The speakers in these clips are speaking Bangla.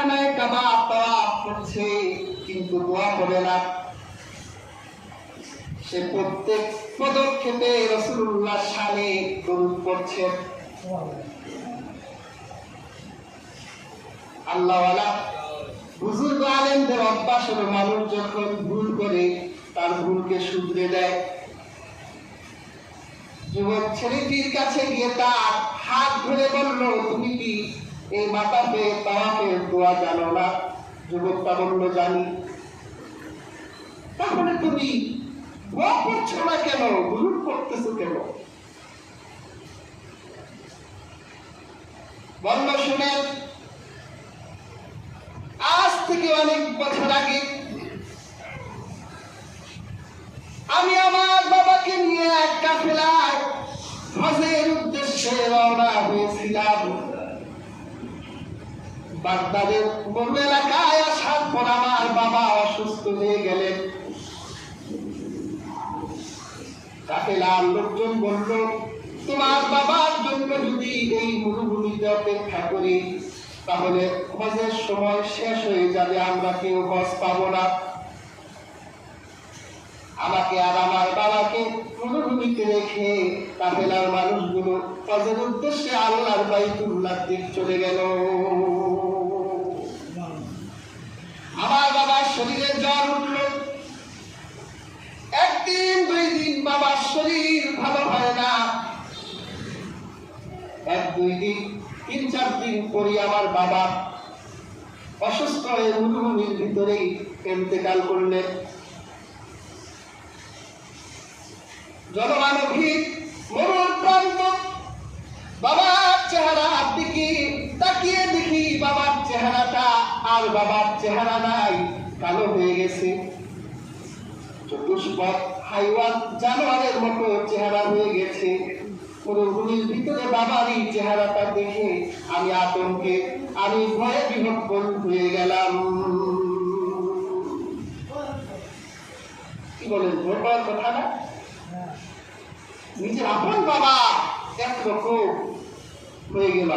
খানায় কাবা তাওয়াফ করছে কিন্তু দোয়া করে না। সে প্রত্যেক পদক্ষেপে রাসূলুল্লাহ শানে দরুদ পড়ছে। আল্লাহওয়ালা বুজুর্গ আলেমদের অভ্যাস হলো মানুষ যখন ভুল করে তার ভুলকে শুধরে দেয়। যুবক ছেলেটির কাছে গিয়ে তার হাত ধরে বলল, তুমি কি এই মাতাফে তাওয়াফের দোয়া জানো না? যুবকটা বলল, জানি। তাহলে তুমি দোয়া করছো না কেন, ভুল করতেছো কেন? বলল, শুনেন, আজ থেকে অনেক বছর আগে আমি আমার বাবাকে নিয়ে এক কাফেলায় হজের উদ্দেশ্যে রওনা হয়েছিলাম। বাগদাদের বড় এলাকায় আসার পর আমার বাবা অসুস্থ হয়ে গেলেন। কাফেলার লোকজন বলল, তোমার বাবার জন্য যদি এই মরুভূমিতে অপেক্ষা করি তাহলে হজের সময় শেষ হয়ে যাবে, আমরা কেউ হজ পাবো না। আমাকে আর আমার বাবাকে মরুভূমিতে রেখে কাফেলার মানুষগুলো হজের উদ্দেশ্যে আল্লাহর বাইতুল্লাহর দিক চলে গেল। আমার বাবার শরীরে জ্বর উঠল। একদিন দুই দিন বাবার শরীর ভালো হয় না। এক দুই দিন, তিন চার দিন পরে আমার বাবা অসুস্থ হয়ে মরুভূমির ভিতরেই ইন্তেকাল করলেন। জনমানবহীন মরুর প্রান্ত, বাবার চেহারার দিকে তাকিয়ে দেখি বাবার চেহারাটা আর বাবার চেহারা নাই, কালো হয়ে গেছে। চতুষ্পদ হাইওয়ান জানোয়ারের মতো চেহারা হয়ে গেছে। মরুভূমির ভিতরে বাবারই চেহারাটা দেখে আমি আতঙ্কে, আমি ভয়ে বিহ্বল হয়ে গেলাম। কি বলেন, ভোটার কথা না? নিজের আপন বাবা একরকম হয়ে গেল।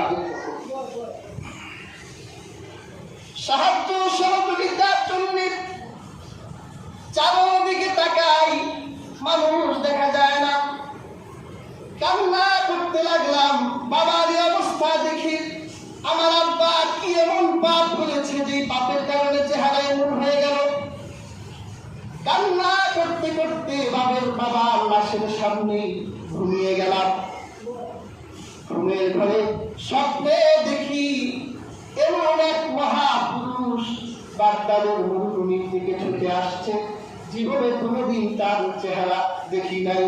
সাহায্য সহযোগিতার জন্য চারদিকে তাকাই, মানুষ দেখা যায় না। কান্না করতে লাগলাম। বাবার এই অবস্থা দেখি আমার আব্বা কি এমন পাপ করেছে যে পাপের কারণে চেহারা এমন হয়ে গেল। কান্না করতে করতে বাবার লাশের সামনে ঘুমিয়ে গেলাম। ঘুমের ঘরে স্বপ্নে দেখি এমন এক মহাপুরুষ বাগদাদের মরুভূমির দিকে ছুটে আসছে। জীবনে কোনোদিন তার চেহারা দেখি নাই।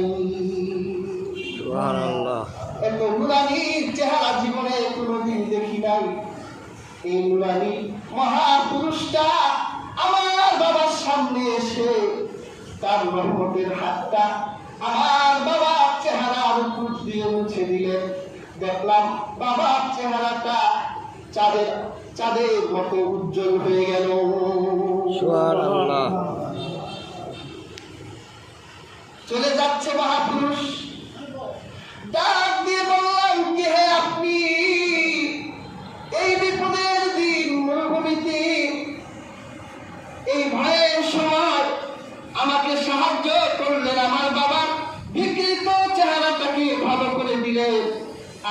সুবহানাল্লাহ, এত নুরানির চেহারা জীবনে কোনোদিন দেখি নাই। এই নুরানি মহাপুরুষটা আমার বাবার সামনে এসে তার রহমতের হাতটা আমার বাবার চেহারার উপর দিয়ে মুছে দিলেন। দেখলাম বাবার চেহারাটা চাঁদের মতো উজ্জ্বল হয়ে গেল। সুবহানাল্লাহ। চলে যাচ্ছে মহাপুরুষ। ডাক দিয়ে বললাম, কি হে আপনি এই বিপদের দিন মরুভূমিতে এই ভয়ের সময় আমাকে সাহায্য করলেন, আমার বাবার বিকৃত চেহারাটাকে ভালো করে দিলেন,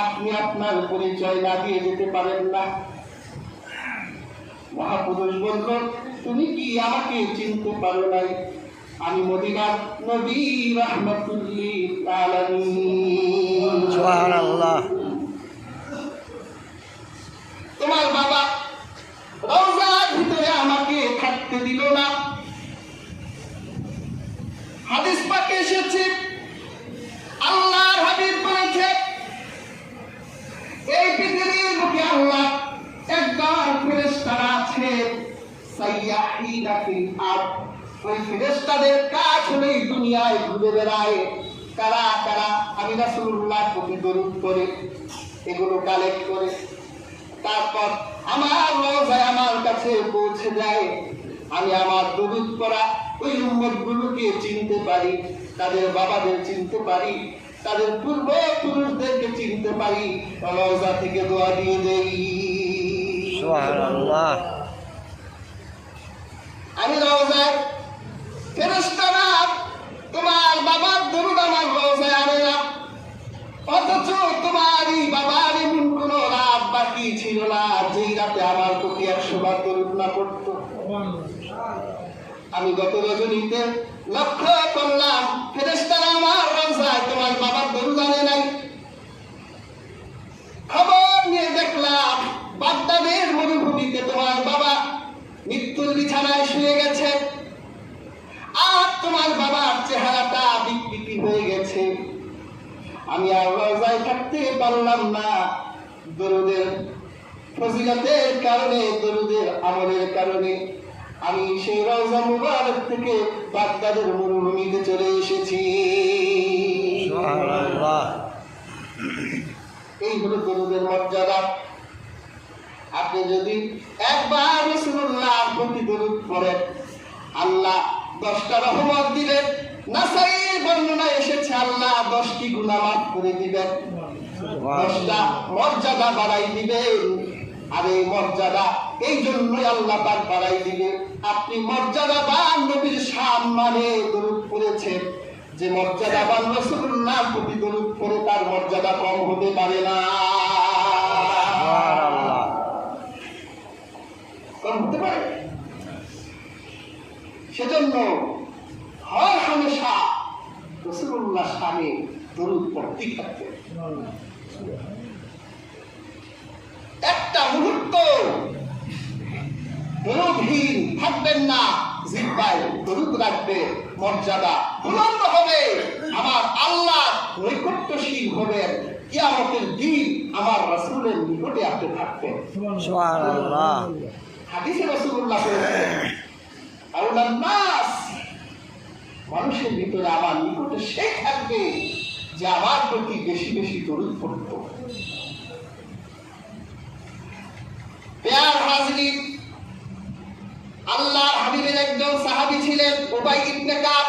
আপনি আপনার পরিচয় না দিয়ে যেতে পারেন না? মহাপুরুষ বলল, তুমি কি আমাকে চিনতে পারো নাই? আমি মদিনার নবী রাহমাতুল্লিল আলামিন। সুবহানাল্লাহ। তোমার বাবা রওজার ভিতরে আমাকে থাকতে দিল না। হাদিস পাকে এসেছে, আল্লাহর হাবিব বলেছে, এই পৃথিবীর বুকে আল্লাহ একদল ফেরেশতা আছে, সাইয়াহিনা ফিল আরদ। ওই ফেরেশতাদের কাজ হলো এই দুনিয়ায় ঘুরে বেড়ায়। কারা কারা? আমি রাসূলুল্লাহ প্রতি দরুদ করে এগুলো কালেক্ট করে তারপর আমার রওজায় আমার কাছে পৌঁছে যায়। আমি আমার দরুদ করা ওই উম্মতগুলোকে চিনতে পারি, তাদের বাবাদের চিনতে পারি, তাদের পূর্বপুরুষদেরকে চিনতে পারি, রওজা থেকে দোয়া দিয়ে দেই। সুবহানাল্লাহ। আমি রওজায় ফেরেশতারা তোমার বাবার দরুদ আমার রওজায় আনে না, অথচ তোমারই বাবার এমন কোন রাত বাকি ছিল না যেই রাতে আমার প্রতি 100 বার দরুদ না পড়তো। আমি গত রজনীতে লক্ষ্য করলাম ফেরেশতারা আমার রওজায় তোমার বাবার দরুদ আনে নাই। খবর নিয়ে দেখলাম বাগদাদের মরুভূমিতে তোমার বাবা মৃত্যুর বিছানায় শুয়ে গেছে, আর তোমার বাবার চেহারাটা বিকৃতি হয়ে গেছে। আমি আর রওজায় থাকতে পারলাম না। দরুদের ফজিলতের কারণে, দরুদের আমলের কারণে আমি সেই রওজা মুবারক থেকে বাগদাদের মরুভূমিতে চলে এসেছি। সুবহানাল্লাহ। এই হলো দরুদের মর্যাদা। আপনি যদি একবার রাসূলুল্লাহর প্রতি দরুদ পড়েন, আল্লাহ 10টা রহমত দিবেন। নাসাইর বর্ণনা এসেছে আল্লাহ 10টি গুনাহ মাফ করে দিবেন, 10টা মর্যাদা বাড়াই দিবেন। আর এই মর্যাদা এই জন্যই আল্লাহ পাক বাড়াই দিবে, আপনি মর্যাদাবান নবীর সম্মানে দরুদ পড়েছেন। যে মর্যাদাবান রাসূলুল্লাহর প্রতি দরুদ পড়ে তার মর্যাদা কম হতে পারে না, কম হতে পারে। সেজন্য হর হামেশা রাসূলুল্লাহর শানে দরুদ পড়তেই থাকবে। একটা মুহূর্ত দরুদহীন থাকবেন না, জিহ্বায় দরুদ রাখবে, মর্যাদা বুলন্দ হবে, আমার আল্লাহ নৈকট্যশীল হবেন। কিয়ামতের দিন আমার রাসূলের নিকটে আপনি থাকবেন। সুবহানাল্লাহ। হাদিসে রাসূলুল্লাহ বলেছেন, আউলান নাস, মানুষের ভিতরে আমার নিকটে সে থাকবে যে আমার প্রতি বেশি বেশি দরুদ পড়ত। প্যার হাজরিন, আল্লাহর হাবিবের একজন সাহাবী ছিলেন উবাই ইবনে কাব।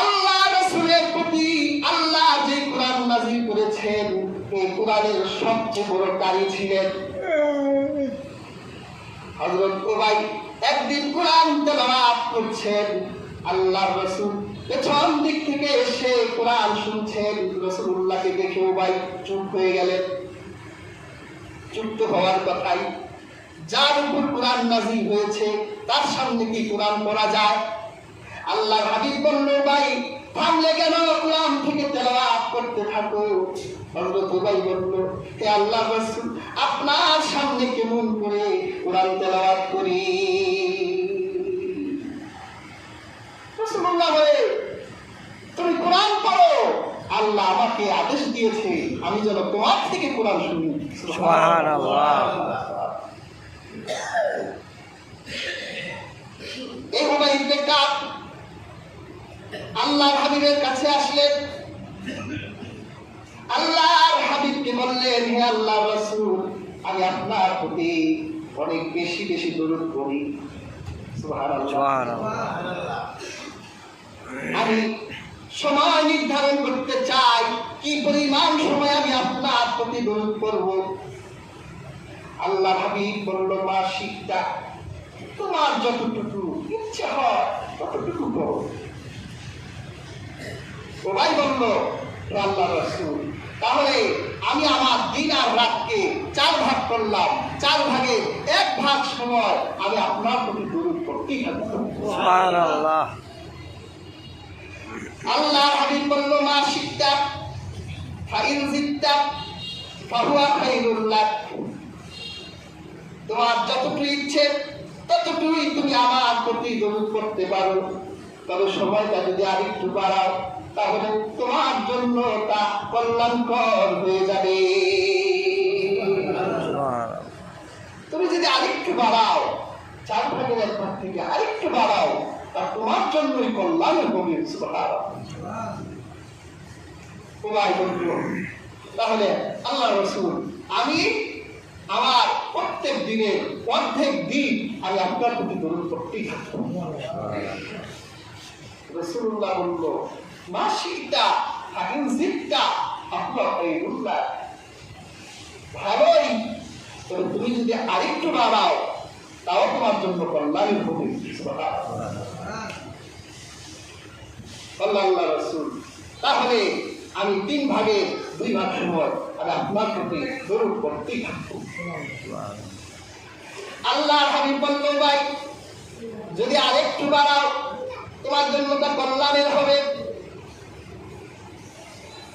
আল্লাহ রাসূলের প্রতি আল্লাহ যে কোরআন নাযিল করেছেন, এই কোরআনের সবচেয়ে বড় কারি ছিলেন হযরত উবাই। একদিন কোরআন তেলাওয়াত করছেন, আল্লাহর রাসূল পেছন দিক থেকে এসে কোরআন শুনছেন। রাসূলুল্লাহকে দেখে উবাই চুপ হয়ে গেলেন। চুপ তো হওয়ার কথাই, যার উপর কোরআন নাযিল হয়েছে তার সামনে কি কোরআন পড়া যায়? আল্লাহর হাবিব বলল, ভাই থামলে কেন? কোরআন থেকে তেলাওয়াত করতে থাকো। হযরত উবাই বলল, হে আল্লাহর রাসূল, আপনার সামনে কেমন করে কোরআন তেলাওয়াত করি? রাসূলুল্লাহ বলে, তুমি কোরআন পড়ো, আল্লাহ আমাকে আদেশ দিয়েছে আমি যেন তোমার থেকে কোরআন শুনি। সুবহানাল্লাহ। এই উবাই ইবনে কাব আল্লাহর হাবিবের কাছে আসলেন। আল্লাহর হাবিবকে বললেন, হে আল্লাহর রাসূল, আমি আপনার প্রতি অনেক বেশি বেশি দরুদ পড়ি। সুবহানাল্লাহ। আমি সময় নির্ধারণ করতে চাই কি পরিমাণ সময় আমি আপনার প্রতি দরুদ পড়ব। আল্লাহর হাবিব বলল, মা শিখতা, তোমার যতটুকু ইচ্ছে হয় ততটুকু করো। উবাই বলল, হে আল্লাহর রাসূল, তাহলে আমি আমার দিন আর রাতকে 4 ভাগ করলাম, 4 ভাগে 1 ভাগ সময় আমি আপনার প্রতি দরুদ পড়তেই থাকব। সুবহানাল্লাহ। আল্লাহর হাবিব বলল, মা শিখতা ফাইন জিদতা ফাহুয়া খায়রুল লাক, তোমার যতটুকু ইচ্ছে ততটুকুই তুমি আমার প্রতি দরুদ পড়তে পারো, তবে সময়টা যদি আরেকটু বাড়াও তাহলে তোমার জন্য তা কল্যাণকর হয়ে যাবে। তুমি যদি আরেকটু বাড়াও, 4 ভাগের 1 ভাগ থেকে আরেকটু বাড়াও, তা তোমার জন্যই কল্যাণ হবে। সুবহানাল্লাহ। উবাই বলল, তাহলে আল্লাহ রাসূল, আমি আমার প্রত্যেক দিনের অর্ধেক দিন আমি আপনার প্রতি দরুদ পড়তেই থাকব। রাসূলুল্লাহ বলল, মা শিখতা ফাইন জিদতা ফাহুয়া খায়রুল লাক, ভালোই, তবে তুমি যদি আরেকটু বাড়াও তাও তোমার জন্য কল্যাণের হবে। আল্লাহ রাসূল, তাহলে আমি 3 ভাগে 2 ভাগ সময় আমি আপনার প্রতি দরুদ পড়তেই থাকবো। আল্লাহর হাবিব বলল, ভাই যদি আরেকটু বাড়াও তোমার জন্য তা কল্যাণের হবে।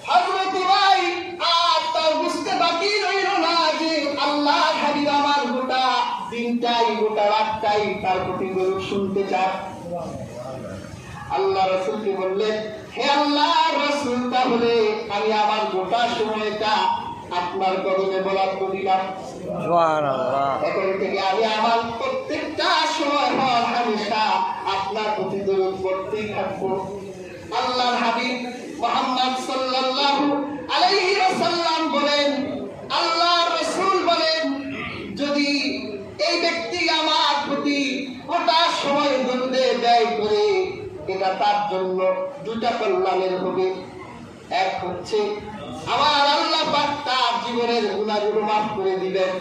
হযরত ভাই আর তার বুঝতে বাকি রইল না যে আল্লাহর হাবিব আমার গোটা দিনটাই গোটা রাতটাই তার প্রতি দরুদ শুনতে চায়। আল্লাহ রাসূলকে বললেন, হে আল্লাহর রাসূল, তাহলে আমি আমার গোটা সময়টা আপনার কদমে বরাদ্দ দিলাম। সুবহানাল্লাহ। এখন থেকে আমি আমার প্রত্যেকটা সময় হর হামেশা আপনার প্রতি দরুদ পড়তেই থাকবো। আল্লাহর হাবিব মুহাম্মদ সাল্লাল্লাহু আলাইহি ওয়াসাল্লাম বলেন, আল্লাহর রাসূল বলেন, যদি এই ব্যক্তি আমার প্রতি গোটা সময় দরুদে ব্যয় করে, এটা তার জন্য 2টা কল্যাণের হবে। এক হচ্ছে আমার আল্লাহ পাক তার জীবনের গুনাহগুলো মাফ করে দিবেন,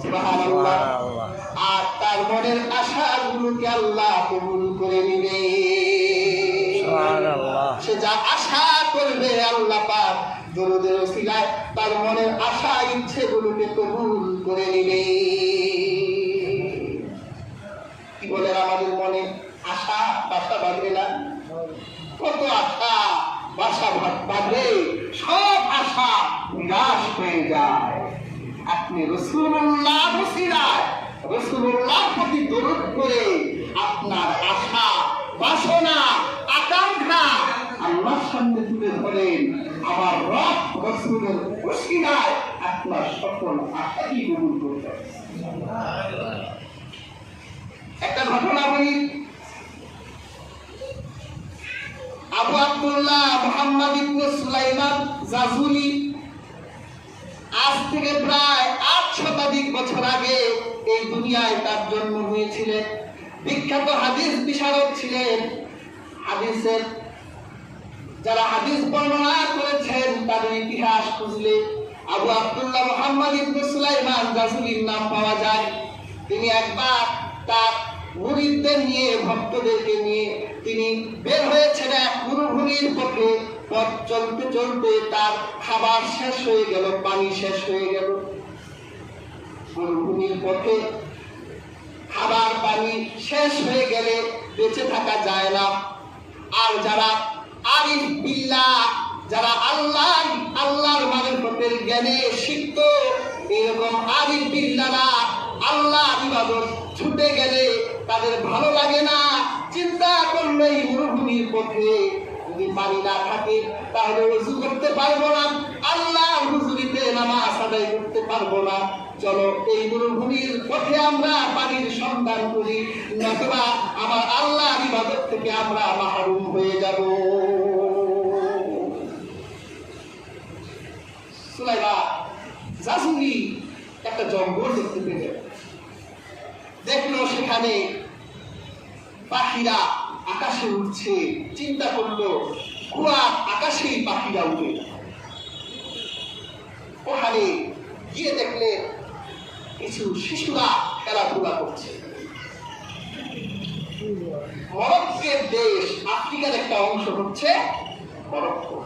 সুবহানাল্লাহ। সুবহানাল্লাহ। আর তার মনের আশাগুলোকে আল্লাহ কবুল করে নিবে। সুবহানাল্লাহ। সে যা আশা করবে আল্লাহ পাক দরুদের ওসিলায় তার মনের আশা ইচ্ছেগুলোকে কবুল করে নিবে। কি বলে আমাদের মনে আশা বাসা বাঁধে না? কত আশা বাসা বাঁধে, সব আশা নিরাশ হয়ে যায়। আপনি রাসূলুল্লাহ ওসিলায় রাসূলুল্লাহর প্রতি দরুদ করে আপনার আশা বাসনা আকাঙ্ক্ষা আল্লাহর সামনে তুলে ধরেন। আমার রব রাসূলের ওসিলায় আপনার সকল আশাই কবুল করবেন। একটা ঘটনা বলি। আবু আব্দুল্লাহ মুহাম্মদ ইবনে সুলাইমান জাজুলি আজ থেকে প্রায় 8 শতাধিক বছর আগে এই দুনিয়ায় তার জন্ম হয়েছিলেন। বিখ্যাত হাদিস বিশারদ ছিলেন। হাদিসের যারা হাদিস বর্ণনা করেছেন তাদের ইতিহাস খুঁজলে আবু আব্দুল্লাহ মুহাম্মদ ইবনে সুলাইমান জাজুলির নাম পাওয়া যায়। তিনি একবার তার মুরিদদের নিয়ে, ভক্তদেরকে নিয়ে তিনি বের হয়েছেন এক মরুভূমির পথে। পথ চলতে চলতে তার খাবার শেষ হয়ে গেল, পানি শেষ হয়ে গেল। মরুভূমির পথে খাবার পানি শেষ হয়ে গেলে বেঁচে থাকা যায় না। আর যারা আরিফ বিল্লাহ, যারা আল্লাহর মারিফতের জ্ঞানে সিক্ত, এরকম আরিফ বিল্লাহরা আল্লাহ ইবাদত ছুটে গেলে তাদের ভালো লাগে না। চিন্তা করলে এই মরুভূমির পথে যদি পানি না থাকে তাহলে ওযু করতে পারবো না, আল্লাহ হুজুরিতে নামাজ আদায় করতে পারবো না। চলো এই মরুভূমির পথে আমরা পানির সন্ধান করি, নতুবা আমার আল্লাহর ইবাদত থেকে আমরা মাহরুম হয়ে যাব। সুলাইমান জাজুলি একটা জঙ্গল দেখতে পেলেন। দেখলো সেখানে পাখিরা আকাশে উঠছে। চিন্তা করলো কুয়ার আকাশেই পাখিরা উঠে। ওখানে গিয়ে দেখলে কিছু শিশুরা খেলাধুলা করছে। মরক্কোর দেশ, আফ্রিকার একটা অংশ হচ্ছে মরক্কো।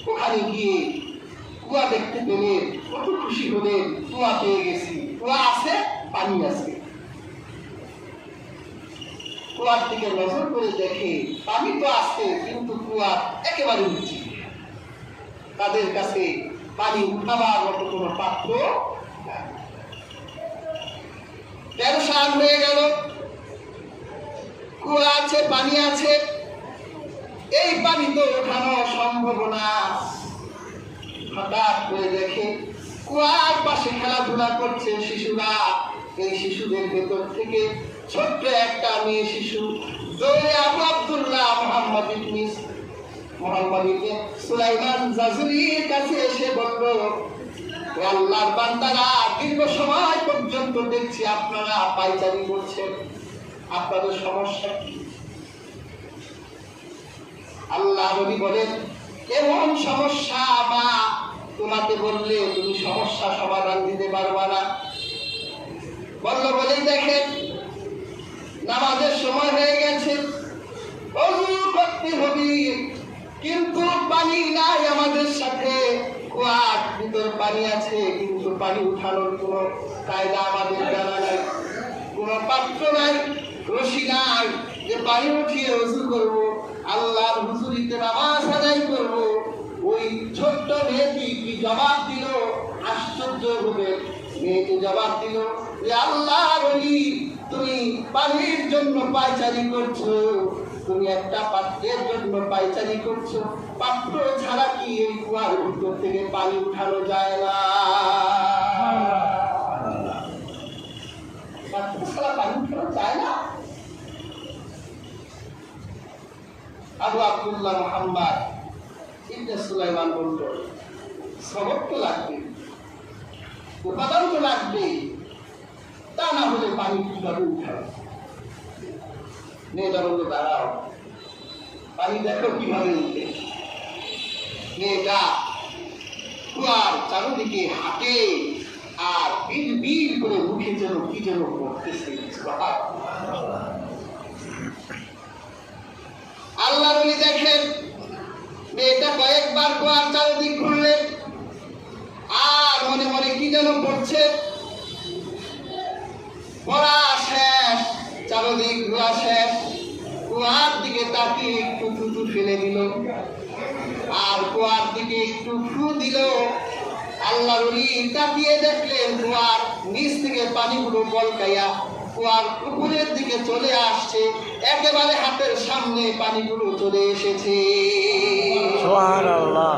ওখানে গিয়ে কুয়া দেখতে পেলে কত খুশি হলেন। কুয়া পেয়ে গেছি, কুয়া আছে, পানি আছে। কুয়ার দিকে নজর করে দেখে পানি তো আছে কিন্তু কুয়া একেবারে নিচে। তাদের কাছে পানি উঠাবার মতো কোনো পাত্র ব্যবসান হয়ে গেল। কুয়া আছে, পানি আছে, এই পানি তো ওঠানো সম্ভব না। হঠাৎ করে দেখে কুয়ার পাশে খেলাধুলা করছে শিশুরা। এই শিশুদের ভেতর থেকে ছোট্ট একটা মেয়ে শিশু দৌড়ে আবু আব্দুল্লাহ মুহাম্মদ ইবনে সুলাইমান জাজুলির কাছে এসে বলল, আল্লাহর বান্দারা, দীর্ঘ সময় পর্যন্ত দেখছি আপনারা পায়চারি করছেন, আপনাদের সমস্যা কি? আল্লাহ নবী বলেন, এমন সমস্যা বা তোমাকে বললে তুমি সমস্যা সমাধান দিতে পারবা না। বলল বলেই দেখেন নামাজের সময় হয়ে গেছে, ওযু করতে হবে, কিন্তু পানি নাই আমাদের সাথে। কুয়ার ভিতর পানি আছে, কিন্তু পানি উঠানোর কোনো কায়দা আমাদের জানা নাই, কোনো পাত্র নাই, রশি নাই যে পানি উঠিয়ে ওযু করব, আল্লাহর হুজুরিতে নামাজ আদায় করব। ওই ছোট্ট মেয়েটি কি জবাব দিল, আশ্চর্য হবে। মেয়েটি জবাব দিল যে আল্লাহর ওলি, তুমি পানির জন্য পায়চারি করছো, তুমি একটা পাত্রের জন্য পায়চারি করছো। পাত্র ছাড়া কি এই কুয়ার ভিতর থেকে পানি উঠানো যায় না? পাত্র ছাড়া পানি উঠানো যায় না? আবু আব্দুল্লাহ মুহাম্মদ ইবনে সুলাইমান বলল, সবক তো লাগবে, উপাদান তো লাগবে, তা না হলে পানি কিভাবে উঠাবে? মেয়েটা বললো দাঁড়াও, পানি দেখো কিভাবে উঠে। মেয়েটা কুয়ার চারদিকে হাঁটে আর বিল বিল করে মুখে যেন কি যেন করতেছে। আল্লাহর ওলি দেখেন মেয়েটা কয়েকবার কুয়ার চারদিক ঘুরলেন আর মনে মনে কি যেন করছে। পড়া শেষ, চারদিক ঘোরা শেষ, কুয়ার দিকে তাকিয়ে একটু থুতু ফেলে দিল আর কুয়ার দিকে একটু ফু দিল। আল্লাহর ওলি তাকিয়ে দেখলেন কুয়ার নিচ থেকে পানিগুলো বলকাইয়া কুয়ার উপরের দিকে চলে আসছে, একেবারে হাতের সামনে পানিগুলো চলে এসেছে। সুবহানাল্লাহ।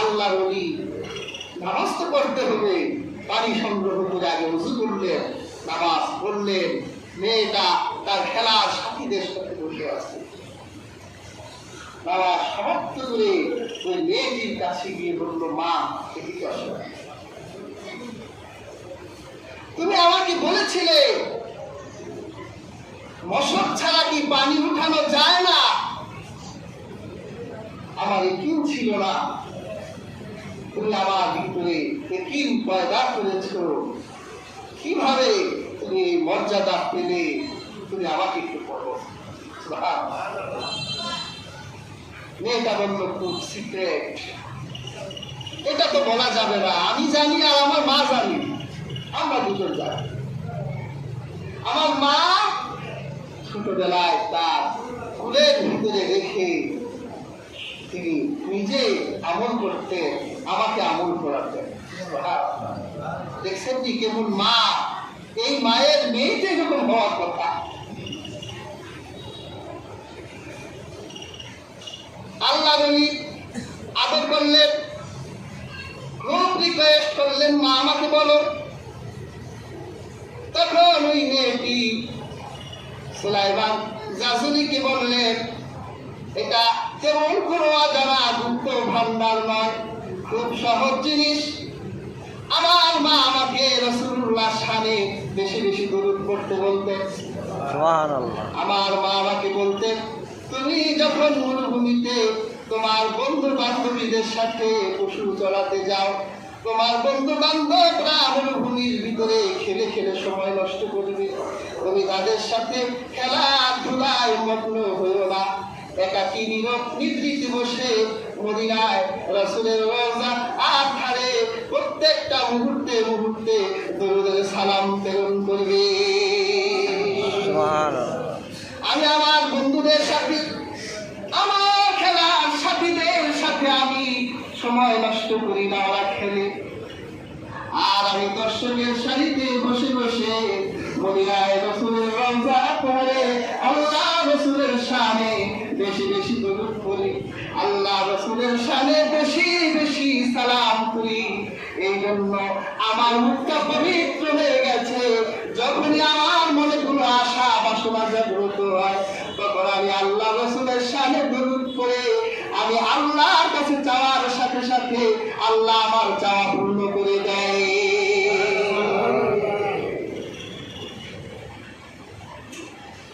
আল্লাহর ওলি নামাজ তো পড়তে হবে, পানি সংগ্রহ করে আগে ওযু করলেন, নামাজ পড়লেন। মেয়েটা তার খেলার সাথীদের সাথে বসে আছে। বাবা সমাপ্ত করে ওই মেয়েটির কাছে গিয়ে বলল, মা এদিকে আসো, তুমি আমাকে বলেছিলে মশক ছাড়া কি পানি উঠানো যায় না? আমার ইকিন ছিল না, তুমি আমার ভিতরে ইকিন পয়দা করেছো। কিভাবে তুমি এই মর্যাদা পেলে? তুমি আমাকে একটু বলো। মেয়েটা বলল, খুব সিক্রেট, এটা তো বলা যাবে না। আমি জানি আর আমার মা জানি, আমরা দুজন জানি। আমার মা ছোটবেলায় তার কুলের ভিতরে রেখে তিনি নিজে আমল করতে, আমাকে আমল করাতেন। দেখছেন কি কেমন মা, এই মায়ের মেয়েতে যখন হওয়ার কথা। আল্লাহ নবী আদর করলেন, খুব রিকোয়েস্ট করলেন, মা আমাকে বলো। তখন ওই মেয়েটি সুলাইমান জাসুলিকে বললেন, এটা তেমন কোনো অজানা গুপ্ত ভান্ডার নয়, খুব সহজ জিনিস। আমার মা আমাকে রাসূলুল্লাহ শানে বেশি বেশি দরুদ পড়তে বলতেন। সুবহানাল্লাহ। আমার মা আমাকে বলতেন, তুমি যখন মরুভূমিতে তোমার বন্ধু বান্ধবীদের সাথে পশু চড়াতে যাও, তোমার বন্ধু বান্ধবরা মরুভূমির ভিতরে খেলে খেলে সময় নষ্ট করবে, তুমি তাদের সাথে খেলাধুলায় মগ্ন হইও না। একাকী নীরব নিভৃতে বসে মদিনায় রাসূলের রওজা আর ধারে প্রত্যেকটা মুহূর্তে মুহূর্তে দরুদের সালাম প্রেরণ করবে। আমি আমার বন্ধুদের সাথে, আমার খেলার সাথীদের সাথে আমি সময় নষ্ট করি না, ওরা খেলে। আর আমি দর্শকের সারিতে বসে বসে মদিনায় রাসূলের রওজা পড়ে আল্লাহ রাসূলের শানে বেশি বেশি দরুদ পড়ি, আল্লাহ রাসূলের শানে বেশি বেশি সালাম করি। এই জন্য আমার মুখটা পবিত্র হয়ে গেছে। যখনই আমার মনে কোনো আশা বাসনা জাগ্রত হয়, তখন আমি আল্লাহ রাসূলের শানে দরুদ পড়ে আমি আল্লাহর কাছে চাওয়ার সাথে সাথে আল্লাহ আমার চাওয়া পূর্ণ করে দেয়।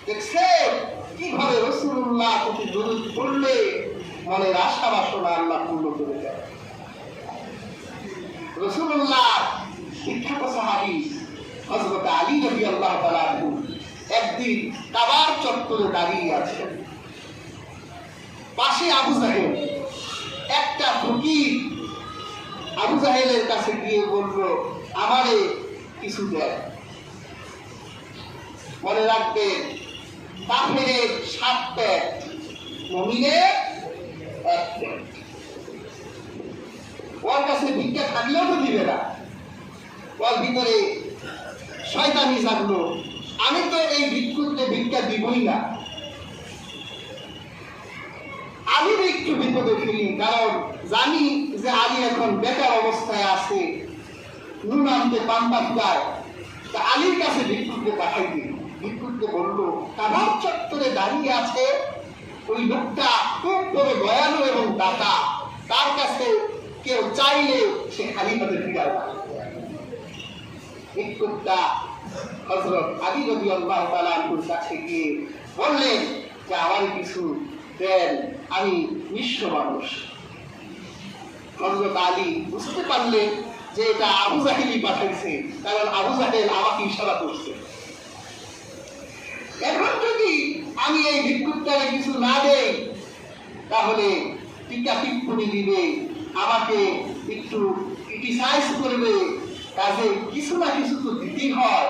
দেখছেন কিভাবে রাসূলুল্লাহ প্রতি দরুদ পড়লে মনের আশা বাসনা আল্লাহ পূর্ণ করে দেয়। রাসূলুল্লাহ বিখ্যাত সাহাবী হযরত আলী রাদিয়াল্লাহু তাআলা আনহু একদিন কাবার চত্বরে দাঁড়িয়ে আছেন। পাশে আবু জাহেল, একটা ফকির আবু জাহেলের কাছে গিয়ে বলল, আমারে কিছু দেয়। মনে রাখবেন, কাফেরের 7 পেট, মুমিনের 1 পেট। ওর কাছে ভিক্ষা থাকলেও তো দিবে না। ওর ভিতরে শয়তানি জাগলো, আমি তো এই ভিক্ষুককে ভিক্ষা দিবই না। আমি একটু বিপদে ফেলি, কারণ জানি যে আলী এখন বেকার অবস্থায় আছে, নুন আনতে পান্তা ফুটায়। তা আলীর কাছে ভিক্ষুককে পাঠাই দিই। ভিক্ষুককে বললো, কাবার চত্বরে দাঁড়িয়ে আছে ওই লোকটা খুব করে দয়ালু এবং দাতা, তার কাছে কেউ চাইলে সে খালি হাতে ফিরায় না। ভিক্ষুকটা হযরত আলী রাদিয়াল্লাহু তাআলা আনহুর কাছে গিয়ে বললেন যে আমার কিছু দেন, আমি নিঃস্ব মানুষ। হযরত আলী বুঝতে পারলেন যে এটা আবু জাহেলই পাঠাইছে, কারণ আবু জাহেল আমাকে ইশারা করছে। এখন যদি আমি এই ভিক্ষুকটাকে কিছু না দেই, তাহলে টিকা টিপ্পনি দিবে, আমাকে একটু ক্রিটিসাইজ করবে, কাজে কিছু না কিছু তো দিতেই হয়।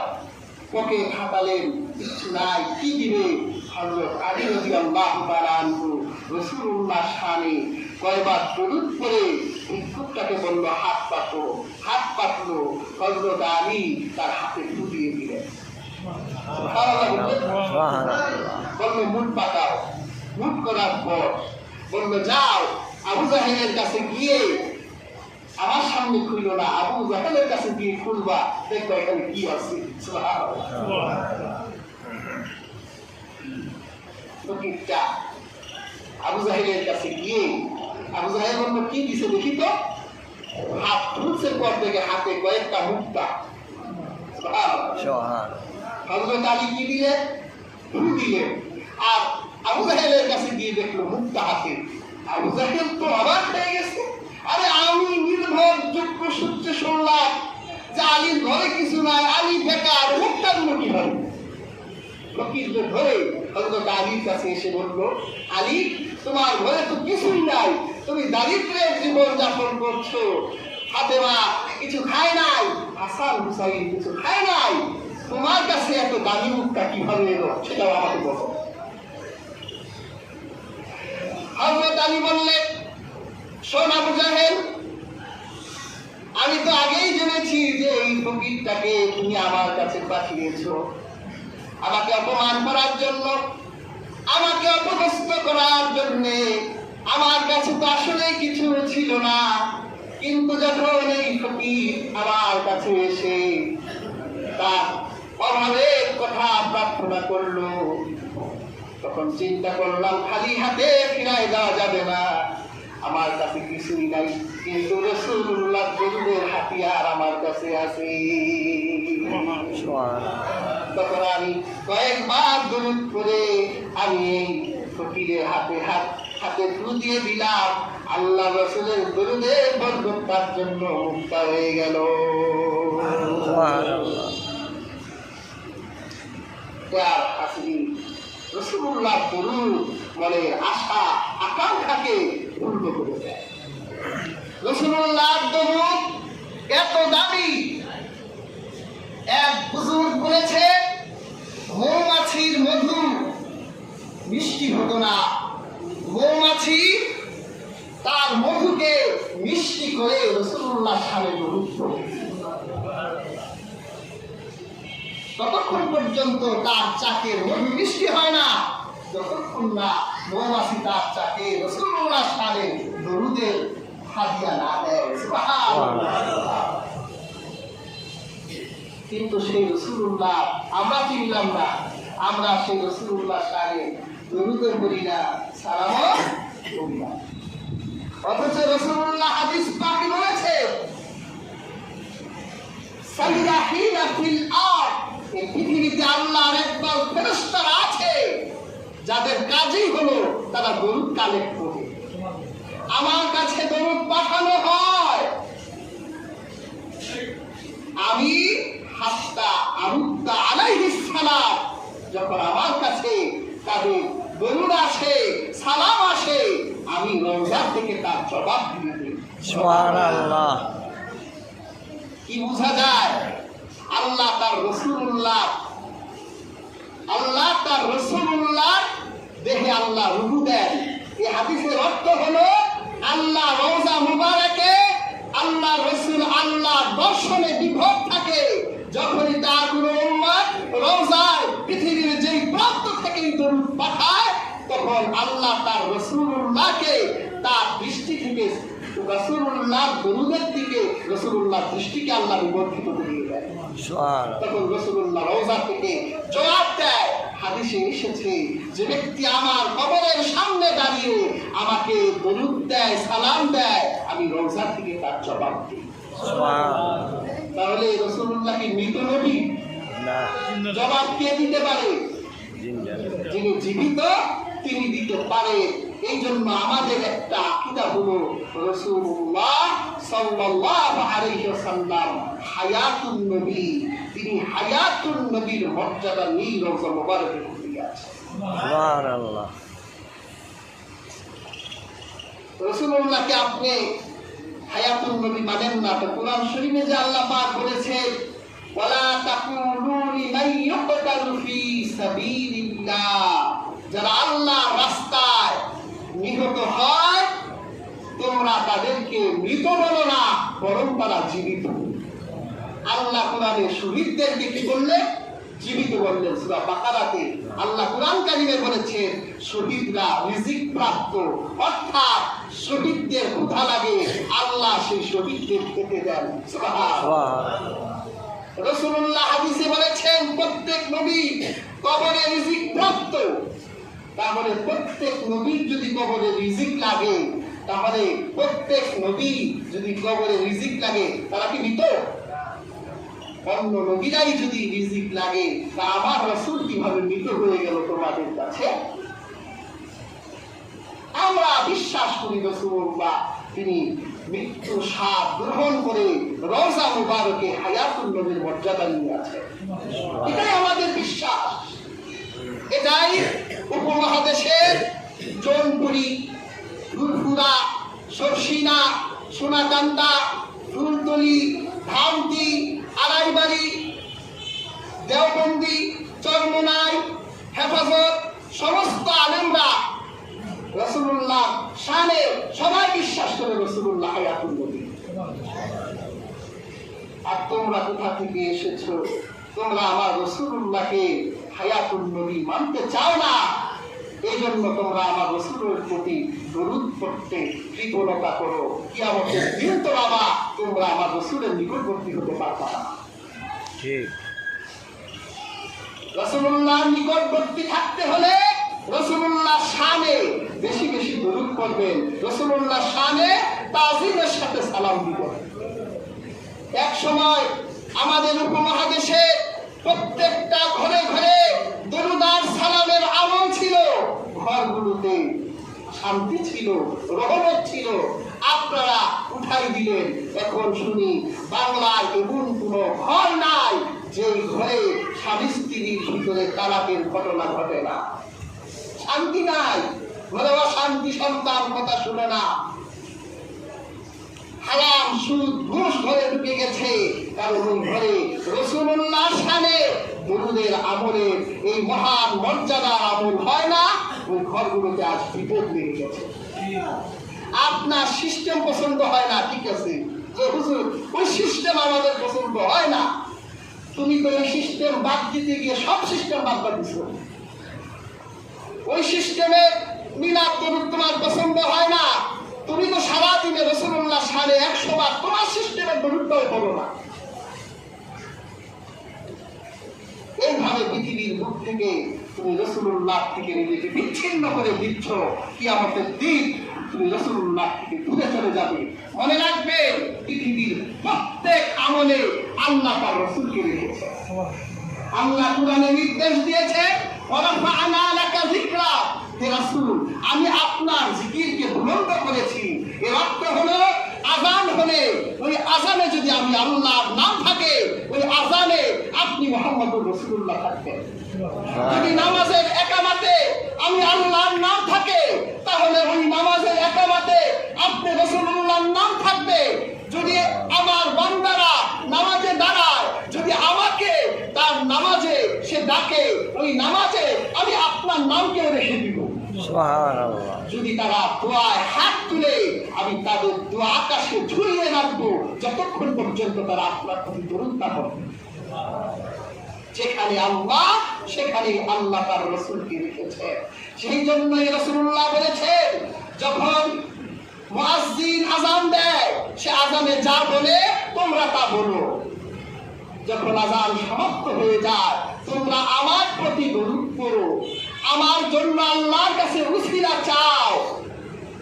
ওকে খাটালেন, কিছু নাই, কি দিবে? হযরত আলী রাদিয়াল্লাহু তাআলা আনহু রাসূলুল্লাহ শানে কয়বার দরুদ পড়ে ভিক্ষুকটাকে বলল, হাত পাতো। হাত পাতলো, হযরত আলী তার হাতে ফু দিয়ে দিলেন। বলল, মুখ পাকাও। মুখ করার পর বলল, যাও আবু জাহেলের কাছে গিয়ে, আমার সামনে খুলল না, আবু জাহেলের কাছে গিয়ে খুলবা, দেখো এখানে কি আছে। আবু জাহেলের কাছে গিয়ে আবু জাহেল বলল, কি দিছে দেখি তো। হাত তুলছে, পর থেকে হাতে কয়েকটা মুক্তা। হযরত আলী কি দিলেন? ফু দিলেন। আর আবু জাহেলের কাছে গিয়ে দেখলো মুক্তা হাতে। আবু জাহেল তো অবাক হয়ে গেছে। আরে আমি নির্ভর যোগ্য সূত্রে শুনলাম যে আলীর ঘরে কিছু নাই, আলী বেকার, মুক্তা দিল কিভাবে? ফকিরকে ধরে হযরত আলীর কাছে এসে বলল, আলী, তোমার ঘরে তো কিছুই নাই, তুমি দারিদ্র্যের জীবন যাপন করছো, ফাতেমা কিছু খায় নাই, হাসান হুসাইন কিছু খায় নাই, তোমার কাছে এত দামি মুক্তা কিভাবে এলো সেটাও আমাকে বলো। হযরত আলী বললেন, শোন আবু জাহেল, আমি তো আগেই জেনেছি যে এই ফকিরটাকে তুমি আমার কাছে পাঠিয়েছো আমাকে অপমান করার জন্য, আমাকে অপদস্থ করার জন্য। আমার কাছে তো আসলে কিছু ছিল না, কিন্তু যখন এই ফকির আমার কাছে এসে তার অভাবের কথা প্রার্থনা করলো, তখন চিন্তা করলাম খালি হাতে ফিরাই দেওয়া যাবে না, আমার কাছে কিছুই নাই, কিন্তু রাসূলুল্লাহ দরুদের হাতিয়ার আমার কাছে আছে। তখন আমি কয়েকবার দরুদ করে আমি এই ফকিরের হাতে ফু দিয়ে দিলাম। আল্লাহ রাসূলের দরুদের বরকত তার জন্য মুক্তা হয়ে গেল। রাসূলুল্লাহ দরুদ মনের আশা আকাঙ্ক্ষাকে পূর্ণ করে দেয়। রাসূলুল্লাহ দরুদ এত দামি, এক বুজুর্গ বলেছে, মৌমাছির মধু মিষ্টি হতো না, মৌমাছি তার মধুকে মিষ্টি করে রাসূলুল্লাহ শানে দরুদ পড়ে। ততক্ষণ পর্যন্ত তার চাকের মধু মিষ্টি হয় না, যতক্ষণ না মৌমাছি তার চাকে রাসূলুল্লাহ শানে দরুদের হাদিয়া না দেয়। কিন্তু সেই রাসূলুল্লাহ আমরা চিনলাম না, আমরা সেই রাসূলুল্লাহ শানে দরুদ পড়ি না, সালামও পড়ি না। অথচ রাসূলুল্লাহ হাদিস পাকে বলেছে, সাইয়াহিনা ফিল আরদ, এই পৃথিবীতে আল্লাহর একদল ফেরেশতারা আছে যাদের কাজই হলো তারা দরুদ কালেক্ট করে। আমার কাছে দরুদ পাঠানো হয়, আমি হাত্তা আরুদ্দা আলাইহিস সালাম, যখন আমার কাছে তাদের দরুদ আসে, সালাম আসে, আমি রওজা থেকে তার জবাব দিয়ে দিই। সুবহানাল্লাহ। কি বোঝা যায়? আল্লাহ তার রাসূলুল্লাহ, আল্লাহ তার রাসূলুল্লাহ দেহে আল্লাহ রূহ দেন। এই হাদিসের অর্থ হলো আল্লাহ রওজা মুবারকে আল্লাহ রাসূল আল্লাহ দর্শনে বিভোর থাকে। যখনই তার কোনো উম্মত রওজায় পৃথিবীর যেই প্রান্ত থেকেই দরুদ পাঠায়, তখন আল্লাহ তার রাসূলুল্লাহকে তার দৃষ্টি থেকে রাসূলুল্লাহ দরুদের দিকে রাসূলুল্লাহ দৃষ্টিকে আল্লাহ নিবদ্ধিত করিয়ে দেয়। সুবহানাল্লাহ। তখন রাসূলুল্লাহ রওজা থেকে জবাব দেয়। হাদিসে এসেছে, যে ব্যক্তি আমার কবরের সামনে দাঁড়িয়ে আমাকে দরুদ দেয়, সালাম দেয়, আমি রওজা থেকে তার জবাব দিই। সুবহানাল্লাহ। তাহলে রাসূলুল্লাহ কি মৃত নবী? না, জবাব কে দিতে পারে? জিন্দা। যিনি জীবিত তিনি দিতে পারে। এই জন্য আমাদের একটা আকীদা হলো রাসূলুল্লাহ সাল্লাল্লাহু আলাইহি ওয়াসাল্লাম হায়াতুন নবী, তিনি হায়াতুন নবীর মর্যাদা নিয়ে রওজা মুবারকে আছে। সুবহানাল্লাহ। রাসূলুল্লাহকে আপনি হায়াতুন নবী মানেন না, তো কোরআন শরীফে যে আল্লাহ পাক বলেছেন, ওয়ালা তাকুলু লিমান ইউকতালু ফি সাবিলিল্লাহ, যারা আল্লাহর রাস্তায় নিহত হয় তোমরা তাদেরকে মৃত বলো না, বরং তারা জীবিত। আল্লাহ কোরআনে শহীদদেরকে কি বললেন? জীবিত বললেন। সূরা বাকারাতে আল্লাহ কোরআন কারিমে বলেছেন, শহীদরা রিজিক প্রাপ্ত, অর্থাৎ শহীদদের ক্ষুধা লাগে, আল্লাহ সেই শহীদদের খেতে দেন। সুবহানাল্লাহ। রাসূলুল্লাহ হাদিসে বলেছেন, প্রত্যেক নবী কবরে রিজিক প্রাপ্ত। তাহলে প্রত্যেক নবীর যদি কবরে রিজিক লাগে, তাহলে প্রত্যেক নবী যদি কবরে রিজিক লাগে, তারা কি মৃত? অন্য নবীরাই যদি রিজিক লাগে, তা আমার রাসূল কিভাবে মৃত হয়ে গেল তোমাদের কাছে? আমরা বিশ্বাস করি রাসূলুল্লাহ তিনি মৃত্যু স্বাদ গ্রহণ করে রওজা মুবারকে হায়াতুন নবীর মর্যাদা নিয়ে আছে। এটাই আমাদের বিশ্বাস। এটাই উপমহাদেশের জৌনপুরি, ফুরফুরা, সরসিনা, সোনাকান্দা, ফুলতলি, ধামতি, আড়াইবাড়ি, দেওবন্দি, চরমোনাই, হেফাজত সমস্ত আলেমরা রাসূলুল্লাহ শানে সবাই বিশ্বাস করে রাসূলুল্লাহ হায়াতুন নবী। আর তোমরা কোথা থেকে এসেছো? তোমরা আমার রাসূলুল্লাহকে হায়াতুন নবী মানতে চাও না, এই জন্য তোমরা আমার রাসূলের প্রতি দরুদ পড়তে কৃপণতা করো। কিয়ামতের দিন তো বাবা তোমরা আমার রাসূলের নিকটবর্তী হতে পারবা না। ঠিক। রাসূলুল্লাহর নিকটবর্তী থাকতে হলে রাসূলুল্লাহ শানে বেশি বেশি দরুদ পড়বেন, রাসূলুল্লাহ শানে তাজিমের সাথে সালাম দিবেন। এক সময় আমাদের উপমহাদেশে প্রত্যেকটা ঘরে ঘরে দরুদ আর সালামের আমল ছিল, ঘরগুলোতে শান্তি ছিল, রহমত ছিল। আপনারা উঠাই দিলেন। এখন শুনি বাংলায় এমন কোনো ঘর নাই যে ঘরে স্বামী স্ত্রীর ভিতরে তালাকের ঘটনা ঘটে না। শান্তি নাই, ঘরে অশান্তি, সন্তান কথা শুনে না, হারাম সুদ ঘুষ ঘরে ঢুকে গেছে। কারণ ওই ঘরে রাসূলুল্লাহ শানে দরুদের আমলে এই মহান মর্যাদার আমল হয় না, ওই ঘরগুলোতে আজ বিপদ লেগে গেছে। আপনার সিস্টেম পছন্দ হয় না, ঠিক আছে, যে হুজুর ওই সিস্টেম আমাদের পছন্দ হয় না, তুমি তো ওই সিস্টেম বাদ দিতে গিয়ে সব সিস্টেম বাদ দিচ্ছ। ওই সিস্টেমে মিলাদ দরুদ তোমার পছন্দ হয় না, তুমি তো সারাদিনে রাসূলুল্লাহ শানে 100 বার তোমার সিস্টেমের দরুদটাও পড়ো না। এইভাবে পৃথিবীর মুখ থেকে তুমি রাসূলুল্লাহ থেকে নিজেকে বিচ্ছিন্ন করে দিচ্ছ। কিয়ামতের দিন তুমি রাসূলুল্লাহ থেকে দূরে চলে যাবে। মনে রাখবে, পৃথিবীর প্রত্যেক আমলে আল্লাহ তার রাসূলকে রেখেছে। আল্লাহ কোরআনে নির্দেশ দিয়েছে, ওয়ারাফা'না লাকা যিকরা, হে রাসূল আমি আপনার জিকিরকে বুলন্দ করেছি। আমি আল্লাহর নাম থাকে ওই আজানে আপনি মুহাম্মদুর রাসূলুল্লাহ থাকবেন। যদি নামাজের একামাতে আমি আল্লাহর নাম থাকে তাহলে ওই নামাজের একামাতে আপনি রাসূলুল্লাহর নাম থাকবে। যদি আমার বান্দারা নামাজে দাঁড়ায়, যদি আমাকে তার নামাজে সে ডাকে, ওই নামাজে আমি আপনার নামকে রেখে দিব। সুবহানাল্লাহ। যদি তারা দোয়ায় হাত তুলে আমি তাদের দোয়া আকাশে ঝুলিয়ে রাখবো যতক্ষণ পর্যন্ত তারা আপনার প্রতি দরুদ না পড়বে। যেখানে আল্লাহ সেখানে আল্লাহ তার রাসূলকে রেখেছে। সেই জন্যই রাসূলুল্লাহ বলেছেন, যখন মুয়াজ্জিন আযান দেয় সে আযানে যা বলে তোমরা তা বলো। যখন আযান সমাপ্ত হয়ে যায় তোমরা আমার প্রতি দরুদ পড়ো, আমার জন্য আল্লাহর কাছে উসিলা চাও,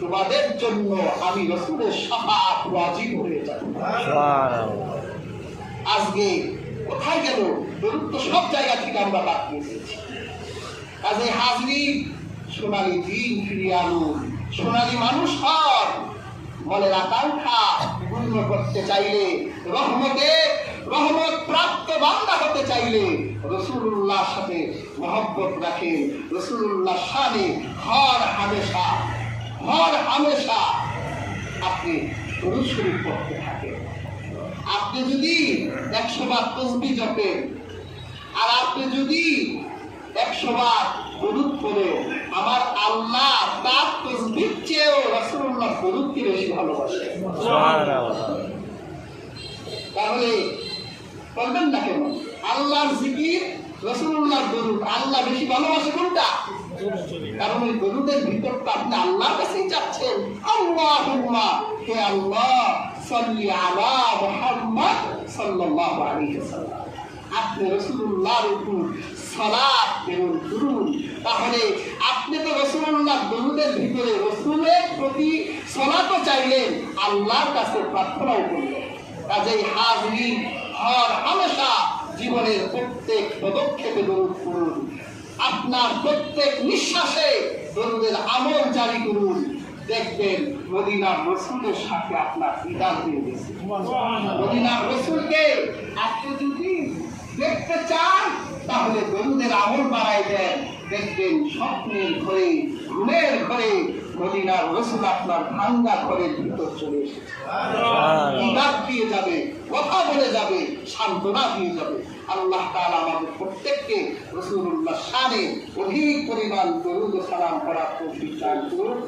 তোমাদের জন্য আমি রাসূলের শাফাআত ওয়াজিব হয়ে যাবে। সুবহানাল্লাহ। আজকে কোথায় গেল দরুদ? তো সব জায়গা থেকে আমরা বাদ দিয়ে দিয়েছি। কাজে হাজরি সোনালী দিন ফিরিয়ে আনুন, সোনালী মানুষ হন। মনের আকাঙ্ক্ষা পূর্ণ করতে চাইলে, রহমত প্রাপ্ত বান্দা হতে চাইলে রাসূলুল্লাহর সাথে মহব্বত রাখেন। রাসূলুল্লাহর শানে হর হামেশা আপনি দরুদ শরীফ পড়তে থাকেন। আপনি যদি 100 বার তাসবিহ জপেন আর আপনি যদি 100 বার দরুদ পড়েন, আমার আল্লাহ তার তাসবিহ চেয়েও রাসূলুল্লাহর দরুদকে বেশি ভালোবাসে। সুবহানাল্লাহ। তাহলে বলবেন না কেন? আল্লাহর জিকির, রাসূলুল্লাহর দরুদ, আল্লাহ বেশি ভালোবাসে কোনটা? কারণ ওই দরুদের ভিতরটা আপনি আল্লাহর কাছেই যাচ্ছেন। আল্লাহুম্মা, হে আল্লাহ, সাল্লি আলা মুহাম্মদ সাল্লাল্লাহু আলাইহি ওয়াসাল্লাম। আপনি রাসূলুল্লাহর উপর সালাত এবং দরুদ, তাহলে আপনি তো রাসূলুল্লাহর দরুদের ভিতরে রাসূলের প্রতি সালাতও চাইলেন, আল্লাহর কাছে প্রার্থনাও করলেন। কাজেই হাজরি হর হামেশা জীবনের প্রত্যেক পদক্ষেপে দরুদ পড়ুন। আপনার প্রত্যেক নিঃশ্বাসে দরুদের আমল জারি করুন। দেখবেন মদিনার রাসূলের সাথে আপনার দিদার হয়ে গেছে। মদিনার রাসূলকে আপনি যদি দেখতে চান তাহলে দরুদের আমল বাড়াই দেন। দেখবেন স্বপ্নের ঘরে, ঘুমের ঘরে মদিনার রাসূল আপনার ভাঙ্গা ঘরের ভিতর চলে এসেছে। দিদার দিয়ে যাবে, কথা বলে যাবে, সান্ত্বনা দিয়ে যাবে। আল্লাহ তাআলা আমাদের প্রত্যেককে রাসূলুল্লাহর শানে অধিক পরিমাণ দরুদ ও সালাম করার তৌফিক দান করুন।